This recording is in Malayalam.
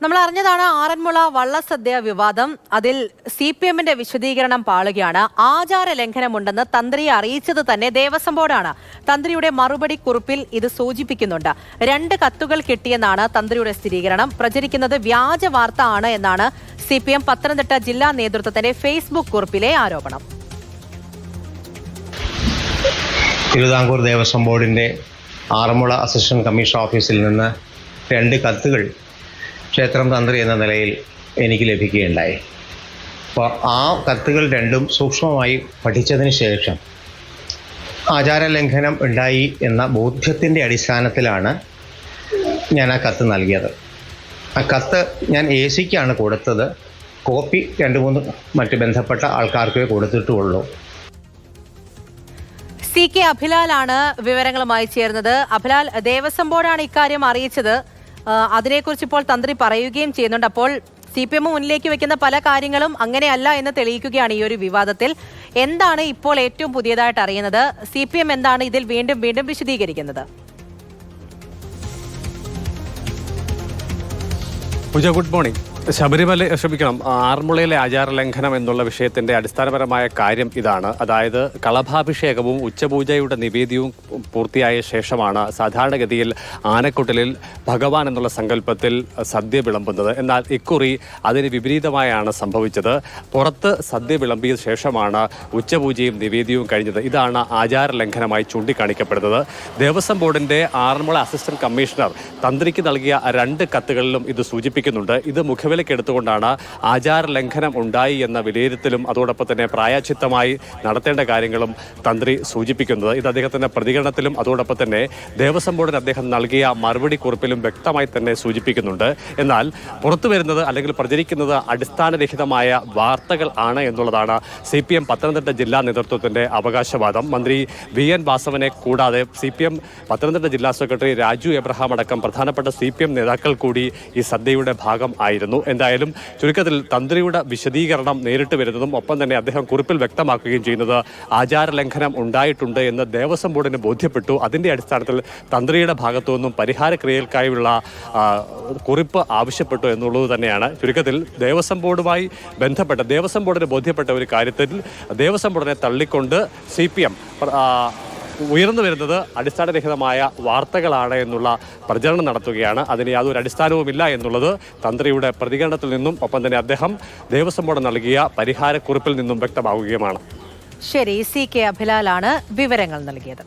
നമ്മൾ അറിഞ്ഞതാണ് ആറന്മുള വള്ളസദ്യ വിവാദം. അതിൽ CPM-ന്റെ വിശദീകരണം പാളുകയാണ്. ആചാര ലംഘനമുണ്ടെന്ന് തന്ത്രിയെ അറിയിച്ചത് തന്നെ ദേവസ്വം ബോർഡാണ്. തന്ത്രിയുടെ മറുപടി കുറിപ്പിൽ ഇത് സൂചിപ്പിക്കുന്നുണ്ട്. 2 കത്തുകൾ കിട്ടിയെന്നാണ് തന്ത്രിയുടെ സ്ഥിരീകരണം. പ്രചരിക്കുന്നത് വ്യാജ വാർത്ത ആണ് എന്നാണ് CPM പത്തനംതിട്ട ജില്ലാ നേതൃത്വത്തിന്റെ ഫേസ്ബുക്ക് കുറിപ്പിലെ ആരോപണം. തിരുവിതാംകൂർ ദേവസ്വം ബോർഡിന്റെ ആറന്മുള അസിസ്റ്റന്റ് കമ്മീഷണർ ഓഫീസിൽ നിന്ന് 2 കത്തുകൾ ക്ഷേത്രം തന്ത്രി എന്ന നിലയിൽ എനിക്ക് ലഭിക്കുകയുണ്ടായി. അപ്പോൾ ആ കത്തുകൾ രണ്ടും സൂക്ഷ്മമായി പഠിച്ചതിന് ശേഷം ആചാരലംഘനം ഉണ്ടായി എന്ന ബോധ്യത്തിൻ്റെ അടിസ്ഥാനത്തിലാണ് ഞാൻ ആ കത്ത് നൽകിയത്. ആ കത്ത് ഞാൻ AC-ക്കാണ് കൊടുത്തത്. കോപ്പി 2-3 മറ്റ് ബന്ധപ്പെട്ട ആൾക്കാർക്കേ കൊടുത്തിട്ടുള്ളൂ. CK അഭിലാലാണ് വിവരങ്ങളുമായി ചേർന്നത്. അഭിലാൽ, ദേവസ്വം ബോർഡാണ് ഇക്കാര്യം അറിയിച്ചത്. അതിനെക്കുറിച്ച് ഇപ്പോൾ തന്ത്രി പറയുകയും ചെയ്യുന്നുണ്ട്. അപ്പോൾ CPM മുന്നിലേക്ക് വെക്കുന്ന പല കാര്യങ്ങളും അങ്ങനെയല്ല എന്ന് തെളിയിക്കുകയാണ് ഈ ഒരു വിവാദത്തിൽ. എന്താണ് ഇപ്പോൾ ഏറ്റവും പുതിയതായിട്ട് അറിയുന്നത്? CPM എന്താണ് ഇതിൽ വീണ്ടും വിശദീകരിക്കുന്നത്? പൂജ, ഗുഡ് മോർണിംഗ്. ആറന്മുളയിലെ ആചാര ലംഘനം എന്നുള്ള വിഷയത്തിന്റെ അടിസ്ഥാനപരമായ കാര്യം ഇതാണ്. അതായത് കളഭാഭിഷേകവും ഉച്ചപൂജയുടെ നിവേദ്യവും പൂർത്തിയായ ശേഷമാണ് സാധാരണഗതിയിൽ ആനക്കൊട്ടിലിൽ ഭഗവാൻ എന്നുള്ള സങ്കല്പത്തിൽ സദ്യ വിളമ്പുന്നത്. എന്നാൽ ഇക്കുറി അതിന് വിപരീതമായാണ് സംഭവിച്ചത്. പുറത്ത് സദ്യ വിളമ്പിയ ശേഷമാണ് ഉച്ചപൂജയും നിവേദ്യവും കഴിഞ്ഞത്. ഇതാണ് ആചാര ലംഘനമായി ചൂണ്ടിക്കാണിക്കപ്പെടുന്നത്. ദേവസ്വം ബോർഡിന്റെ ആറന്മുള അസിസ്റ്റന്റ് കമ്മീഷണർ തന്ത്രിക്ക് നൽകിയ 2 കത്തുകളിലും ഇത് സൂചിപ്പിക്കുന്നുണ്ട്. ഇത് എടുത്തുകൊണ്ടാണ് ആചാര ലംഘനം ഉണ്ടായി എന്ന വിലയിരുത്തലും അതോടൊപ്പം തന്നെ പ്രായച്ചിത്തമായി നടത്തേണ്ട കാര്യങ്ങളും തന്ത്രി സൂചിപ്പിക്കുന്നത്. ഇത് അദ്ദേഹത്തിന്റെ പ്രതികരണത്തിലും അതോടൊപ്പം തന്നെ ദേവസ്വം ബോർഡിന് അദ്ദേഹം നൽകിയ മറുപടി കുറിപ്പിലും വ്യക്തമായി തന്നെ സൂചിപ്പിക്കുന്നുണ്ട്. എന്നാൽ പുറത്തു വരുന്നത് അല്ലെങ്കിൽ പ്രചരിക്കുന്നത് അടിസ്ഥാനരഹിതമായ വാർത്തകൾ ആണ് എന്നുള്ളതാണ് CPM പത്തനംതിട്ട ജില്ലാ നേതൃത്വത്തിന്റെ അവകാശവാദം. മന്ത്രി VN വാസവനെ കൂടാതെ CPM പത്തനംതിട്ട ജില്ലാ സെക്രട്ടറി രാജു എബ്രഹാം അടക്കം പ്രധാനപ്പെട്ട CPM നേതാക്കൾ കൂടി ഈ സദ്യയുടെ ഭാഗം ആയിരുന്നു. എന്തായാലും ചുരുക്കത്തിൽ തന്ത്രിയുടെ വിശദീകരണം നേരിട്ട് വരുന്നതും ഒപ്പം തന്നെ അദ്ദേഹം കുറിപ്പിൽ വ്യക്തമാക്കുകയും ചെയ്യുന്നത് ആചാര ലംഘനം ഉണ്ടായിട്ടുണ്ട് എന്ന് ദേവസ്വം ബോർഡിന് ബോധ്യപ്പെട്ടു. അതിന്റെ അടിസ്ഥാനത്തിൽ തന്ത്രിയുടെ ഭാഗത്തു നിന്നും പരിഹാരക്രിയകൾക്കായുള്ള കുറിപ്പ് ആവശ്യപ്പെട്ടു എന്നുള്ളത് തന്നെയാണ്. ചുരുക്കത്തിൽ ദേവസ്വം ബോർഡുമായി ബന്ധപ്പെട്ട ദേവസ്വം ബോർഡിന് ബോധ്യപ്പെട്ട ഒരു കാര്യത്തിൽ ദേവസ്വം ബോർഡിനെ തള്ളിക്കൊണ്ട് CPM ഉയർന്നു വരുന്നത് അടിസ്ഥാനരഹിതമായ വാർത്തകളാണ് എന്നുള്ള പ്രചരണം നടത്തുകയാണ്. അതിന് യാതൊരു അടിസ്ഥാനവുമില്ല എന്നുള്ളത് തന്ത്രിയുടെ പ്രതികരണത്തിൽ നിന്നും ഒപ്പം തന്നെ അദ്ദേഹം ദേവസ്വം ബോർഡ് നൽകിയ പരിഹാരക്കുറിപ്പിൽ നിന്നും വ്യക്തമാവുകയുമാണ്. ശരി, CK അഭിലാലാണ് വിവരങ്ങൾ നൽകിയത്.